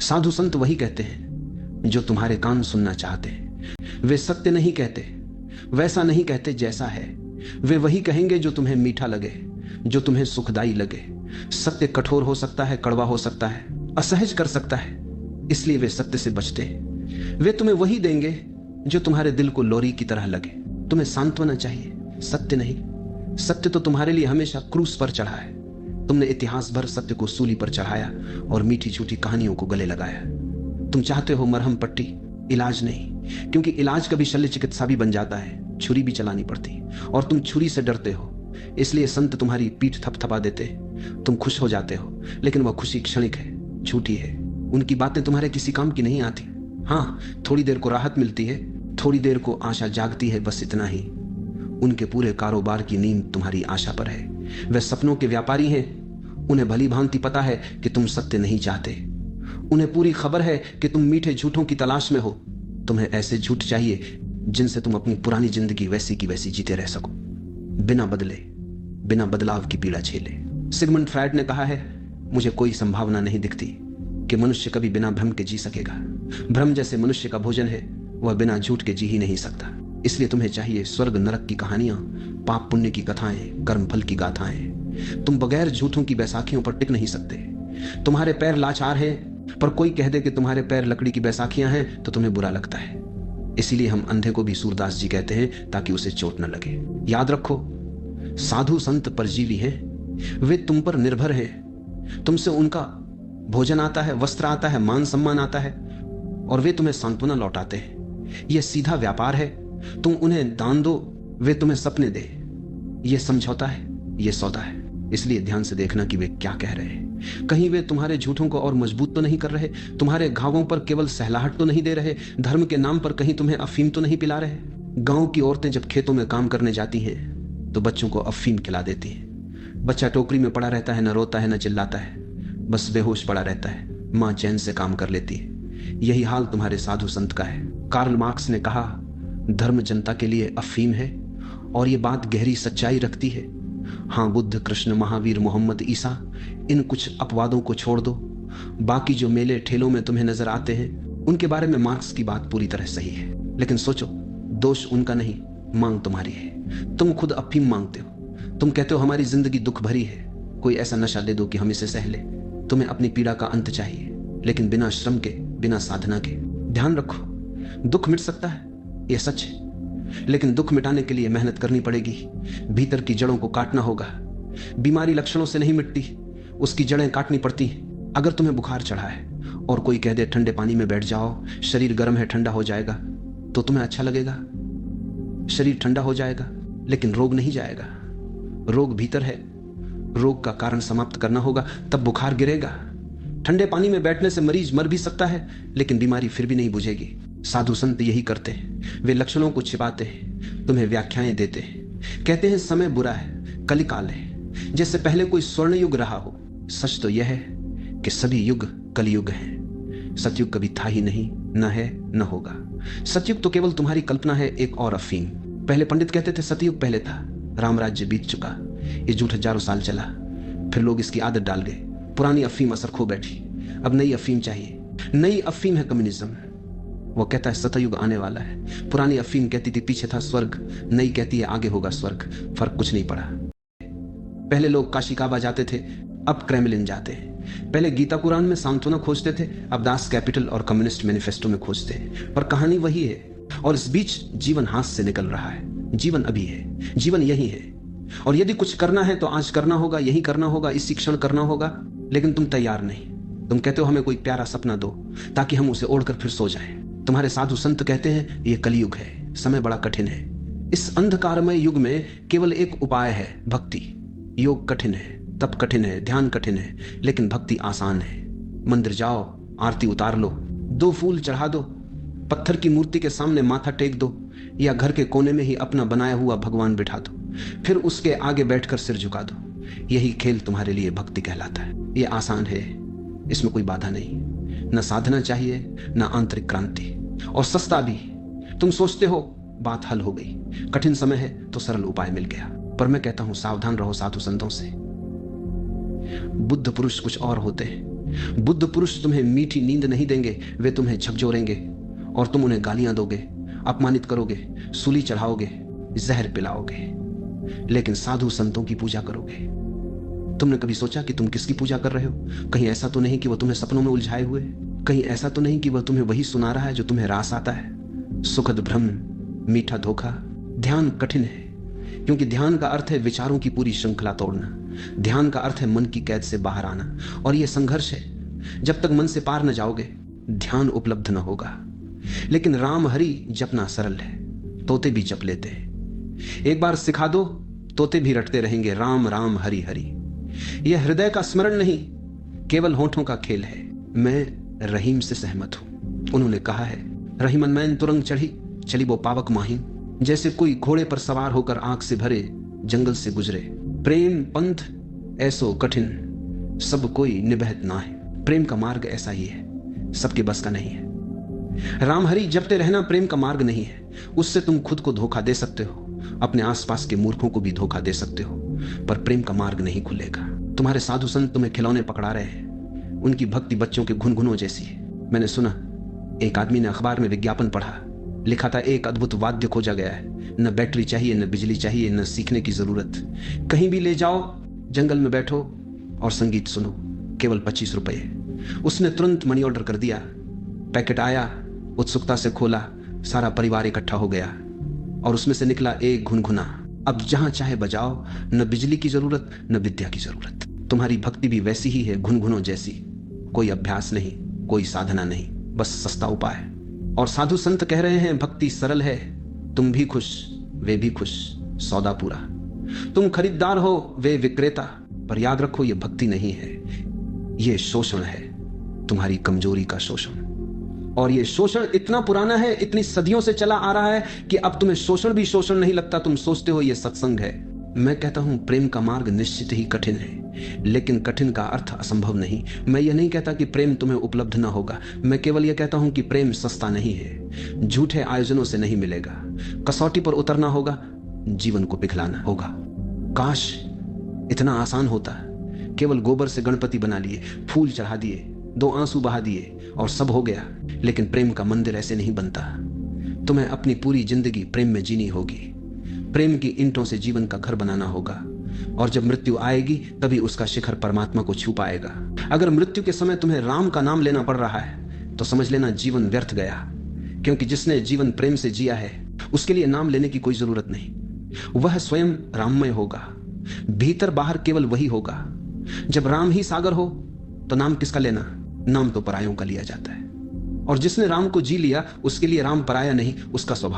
साधु संत वही कहते हैं जो तुम्हारे कान सुनना चाहते हैं। वे सत्य नहीं कहते, वैसा नहीं कहते जैसा है। वे वही कहेंगे जो तुम्हें मीठा लगे, जो तुम्हें सुखदाई लगे। सत्य कठोर हो सकता है, कड़वा हो सकता है, असहज कर सकता है, इसलिए वे सत्य से बचते हैं। वे तुम्हें वही देंगे जो तुम्हारे दिल को लोरी की तरह लगे। तुम्हें सांत्वना चाहिए, सत्य नहीं। सत्य तो तुम्हारे लिए हमेशा क्रूस पर चढ़ा है। तुमने इतिहास भर सत्य को सूली पर चढ़ाया और मीठी छूटी कहानियों को गले लगाया। तुम चाहते हो मरहम पट्टी, इलाज नहीं, क्योंकि इलाज कभी शल्य चिकित्सा भी बन जाता है, छुरी भी चलानी पड़ती, और तुम छुरी से डरते हो। इसलिए संत तुम्हारी पीठ थपथपा देते, तुम खुश हो जाते हो, लेकिन वह खुशी क्षणिक है, झूठी है। उनकी बातें तुम्हारे किसी काम की नहीं आती। हाँ, थोड़ी देर को राहत मिलती है, थोड़ी देर को आशा जागती है, बस इतना ही। उनके पूरे कारोबार की नींव तुम्हारी आशा पर है। वे सपनों के व्यापारी हैं। उन्हें भली भांति पता है कि तुम सत्य नहीं चाहते। उन्हें पूरी खबर है कि तुम मीठे झूठों की तलाश में हो। तुम्हें ऐसे झूठ चाहिए जिनसे तुम अपनी पुरानी जिंदगी वैसी की वैसी जीते रह सको, बिना बदले, बिना बदलाव की पीड़ा झेले। सिगमंड फ्रायड ने कहा है, मुझे कोई संभावना नहीं दिखती कि मनुष्य कभी बिना भ्रम के जी सकेगा। भ्रम जैसे मनुष्य का भोजन है, वह बिना झूठ के जी ही नहीं सकता। इसलिए तुम्हें चाहिए स्वर्ग नरक की कहानियां, पाप पुण्य की कथाएं, कर्म फल की गाथाएं। तुम बगैर झूठों की बैसाखियों पर टिक नहीं सकते। तुम्हारे पैर लाचार हैं, पर कोई कह दे कि तुम्हारे पैर लकड़ी की बैसाखियां हैं तो तुम्हें बुरा लगता है। इसीलिए हम अंधे को भी सूरदास जी कहते हैं, ताकि उसे चोट न लगे। याद रखो, साधु संत परजीवी हैं। वे तुम पर निर्भर हैं। तुमसे उनका भोजन आता है, वस्त्र आता है, मान सम्मान आता है, और वे तुम्हें सांत्वना लौटाते हैं। यह सीधा व्यापार है। तुम उन्हें दान दो, वे तुम्हें सपने दे। यह समझौता है, यह सौदा है। इसलिए ध्यान से देखना कि वे क्या कह रहे हैं। कहीं वे तुम्हारे झूठों को और मजबूत तो नहीं कर रहे, तुम्हारे घावों पर केवल सहलाहट तो नहीं दे रहे, धर्म के नाम पर कहीं तुम्हें अफीम तो नहीं पिला रहे। गांव की औरतें जब खेतों में काम करने जाती हैं तो बच्चों को अफीम खिला देती हैं। बच्चा टोकरी में पड़ा रहता है, न रोता है न चिल्लाता है, बस बेहोश पड़ा रहता है। मां चैन से काम कर लेती है। यही हाल तुम्हारे साधु संत का है। कार्ल मार्क्स ने कहा, धर्म जनता के लिए अफीम है, और ये बात गहरी सच्चाई रखती है। हाँ, बुद्ध, कृष्ण, महावीर, मोहम्मद, ईसा, इन कुछ अपवादों को छोड़ दो। बाकी जो मेले ठेलों में तुम्हें नजर आते हैं, उनके बारे में मार्क्स की बात पूरी तरह सही है। लेकिन सोचो, दोष उनका नहीं, मांग तुम्हारी है। तुम खुद अफीम मांगते हो। तुम कहते हो हमारी जिंदगी दुख भरी है, कोई ऐसा नशा दे दो कि हम इसे सह ले। तुम्हें अपनी पीड़ा का अंत चाहिए, लेकिन बिना श्रम के, बिना साधना के। ध्यान रखो, दुख मिट सकता है, यह सच है, लेकिन दुख मिटाने के लिए मेहनत करनी पड़ेगी। भीतर की जड़ों को काटना होगा। बीमारी लक्षणों से नहीं मिटती, उसकी जड़ें काटनी पड़ती हैं। अगर तुम्हें बुखार चढ़ा है और कोई कह दे ठंडे पानी में बैठ जाओ, शरीर गर्म है, ठंडा हो जाएगा, तो तुम्हें अच्छा लगेगा? शरीर ठंडा हो जाएगा, लेकिन रोग नहीं जाएगा। रोग भीतर है। रोग का कारण समाप्त करना होगा, तब बुखार गिरेगा। ठंडे पानी में बैठने से मरीज मर भी सकता है, लेकिन बीमारी फिर भी नहीं बुझेगी। साधु संत यही करते हैं। वे लक्षणों को छिपाते हैं, तुम्हें व्याख्याएं देते हैं। कहते हैं समय बुरा है, कलिकाल है, जैसे पहले कोई स्वर्ण युग रहा हो। सच तो यह है कि सभी युग कलयुग हैं। सतयुग कभी था ही नहीं, न है न होगा। सतयुग तो केवल तुम्हारी कल्पना है, एक और अफीम। पहले पंडित कहते थे सतयुग पहले था, राम राज्य बीत चुका। ये झूठ हजारों साल चला, फिर लोग इसकी आदत डाल गए। पुरानी अफीम असर खो बैठी, अब नई अफीम चाहिए। नई अफीम है कम्युनिज्म। वो कहता है सतयुग आने वाला है। पुरानी अफीम कहती थी पीछे था स्वर्ग, नई कहती है आगे होगा स्वर्ग। फर्क कुछ नहीं पड़ा। पहले लोग काशी काबा जाते थे, अब क्रेमलिन जाते हैं। पहले गीता कुरान में सांत्वना खोजते थे, अब दास कैपिटल और कम्युनिस्ट मैनिफेस्टो में खोजते हैं। पर कहानी वही है, और इस बीच जीवन हाथ से निकल रहा है। जीवन अभी है, जीवन यही है, और यदि कुछ करना है तो आज करना होगा, यही करना होगा, इसी क्षण करना होगा। लेकिन तुम तैयार नहीं। तुम कहते हो हमें कोई प्यारा सपना दो ताकि हम उसे ओढ़कर फिर सो जाएं। तुम्हारे साधु संत कहते हैं ये कलयुग है, समय बड़ा कठिन है। इस अंधकारमय युग में केवल एक उपाय है, भक्ति। योग कठिन है, तप कठिन है, ध्यान कठिन है, लेकिन भक्ति आसान है। मंदिर जाओ, आरती उतार लो, 2 फूल चढ़ा दो, पत्थर की मूर्ति के सामने माथा टेक दो, या घर के कोने में ही अपना बनाया हुआ भगवान बिठा दो, फिर उसके आगे बैठकर सिर झुका दो। यही खेल तुम्हारे लिए भक्ति कहलाता है। ये आसान है, इसमें कोई बाधा नहीं, न साधना चाहिए न आंतरिक क्रांति, और सस्ता भी। तुम सोचते हो बात हल हो गई, कठिन समय है तो सरल उपाय मिल गया। पर मैं कहता हूं सावधान रहो साधु संतों से। बुद्ध पुरुष कुछ और होते हैं, बुद्ध पुरुष तुम्हें मीठी नींद नहीं देंगे, वे तुम्हें झकझोरेंगे और तुम उन्हें गालियां दोगे, अपमानित करोगे, सूली चढ़ाओगे, जहर पिलाओगे। लेकिन साधु संतों की पूजा करोगे। तुमने कभी सोचा कि तुम किसकी पूजा कर रहे हो? कहीं ऐसा तो नहीं कि वह तुम्हें सपनों में उलझाए हुए? कहीं ऐसा तो नहीं कि वह तुम्हें वही सुना रहा है जो तुम्हें रास आता है? सुखद भ्रम, मीठा धोखा। ध्यान कठिन है, क्योंकि ध्यान का अर्थ है विचारों की पूरी श्रृंखला तोड़ना। ध्यान का अर्थ है मन की कैद से बाहर आना, और यह संघर्ष है। जब तक मन से पार न जाओगे, ध्यान उपलब्ध न होगा। लेकिन राम हरि जपना सरल है, तोते भी जप लेते हैं। एक बार सिखा दो, तोते भी रटते रहेंगे, राम राम हरि हरि। यह हृदय का स्मरण नहीं, केवल होठों का खेल है। मैं रहीम से सहमत हूं। उन्होंने कहा है, रहीमन मैन तुरंग चढ़ी, चली वो पावक माहिम। जैसे कोई घोड़े पर सवार होकर आंख से भरे जंगल से गुजरे। प्रेम पंथ ऐसो कठिन, सब कोई निबहत ना है। प्रेम का मार्ग ऐसा ही है, सबके बस का नहीं है। राम हरि जपते रहना प्रेम का मार्ग नहीं है। उससे तुम खुद को धोखा दे सकते हो, अपने आसपास के मूर्खों को भी धोखा दे सकते हो, पर प्रेम का मार्ग नहीं खुलेगा। तुम्हारे साधु संत तुम्हें खिलौने पकड़ा रहे हैं, उनकी भक्ति बच्चों के घुनघुनों जैसी है। मैंने सुना, एक आदमी ने अखबार में विज्ञापन पढ़ा, लिखा था एक अद्भुत वाद्य खोजा गया है, न बैटरी चाहिए, न बिजली चाहिए, न सीखने की जरूरत। कहीं भी ले जाओ, जंगल में बैठो और संगीत सुनो, केवल 25 रुपए। उसने तुरंत मनी ऑर्डर कर दिया। पैकेट आया, उत्सुकता से खोला, सारा परिवार इकट्ठा हो गया और उसमें से निकला एक घुनघुना। अब जहां चाहे बजाओ, न बिजली की जरूरत, न विद्या की जरूरत। तुम्हारी भक्ति भी वैसी ही है, घुनघुनों जैसी। कोई अभ्यास नहीं, कोई साधना नहीं, बस सस्ता उपाय। और साधु संत कह रहे हैं भक्ति सरल है, तुम भी खुश, वे भी खुश, सौदा पूरा। तुम खरीदार हो, वे विक्रेता, पर याद रखो ये भक्ति नहीं है, ये शोषण है, तुम्हारी कमजोरी का शोषण। और ये शोषण इतना पुराना है, इतनी सदियों से चला आ रहा है कि अब तुम्हें शोषण भी शोषण नहीं लगता। तुम सोचते हो ये सत्संग है। मैं कहता हूं प्रेम का मार्ग निश्चित ही कठिन है, लेकिन कठिन का अर्थ असंभव नहीं। मैं ये नहीं कहता कि प्रेम तुम्हें उपलब्ध ना होगा, मैं केवल यह कहता हूं कि प्रेम सस्ता नहीं है, झूठे आयोजनों से नहीं मिलेगा। कसौटी पर उतरना होगा, जीवन को पिघलाना होगा। काश इतना आसान होता, केवल गोबर से गणपति बना लिए, फूल चढ़ा दिए, 2 आंसू बहा दिए और सब हो गया। लेकिन प्रेम का मंदिर ऐसे नहीं बनता। तुम्हें अपनी पूरी जिंदगी प्रेम में जीनी होगी, प्रेम की ईंटों से जीवन का घर बनाना होगा। और जब मृत्यु आएगी, तभी उसका शिखर परमात्मा को छू पाएगा। अगर मृत्यु के समय तुम्हें राम का नाम लेना पड़ रहा है, तो समझ लेना जीवन व्यर्थ गया, क्योंकि जिसने जीवन प्रेम से जिया है, उसके लिए नाम लेने की कोई जरूरत नहीं। वह स्वयं राममय होगा, भीतर बाहर केवल वही होगा। जब राम ही सागर हो, तो नाम किसका लेना? नाम तो परायों का लिया जाता है। और जिसने राम को जी लिया, उसके लिए राम पराया नहीं, उसका स्वभाव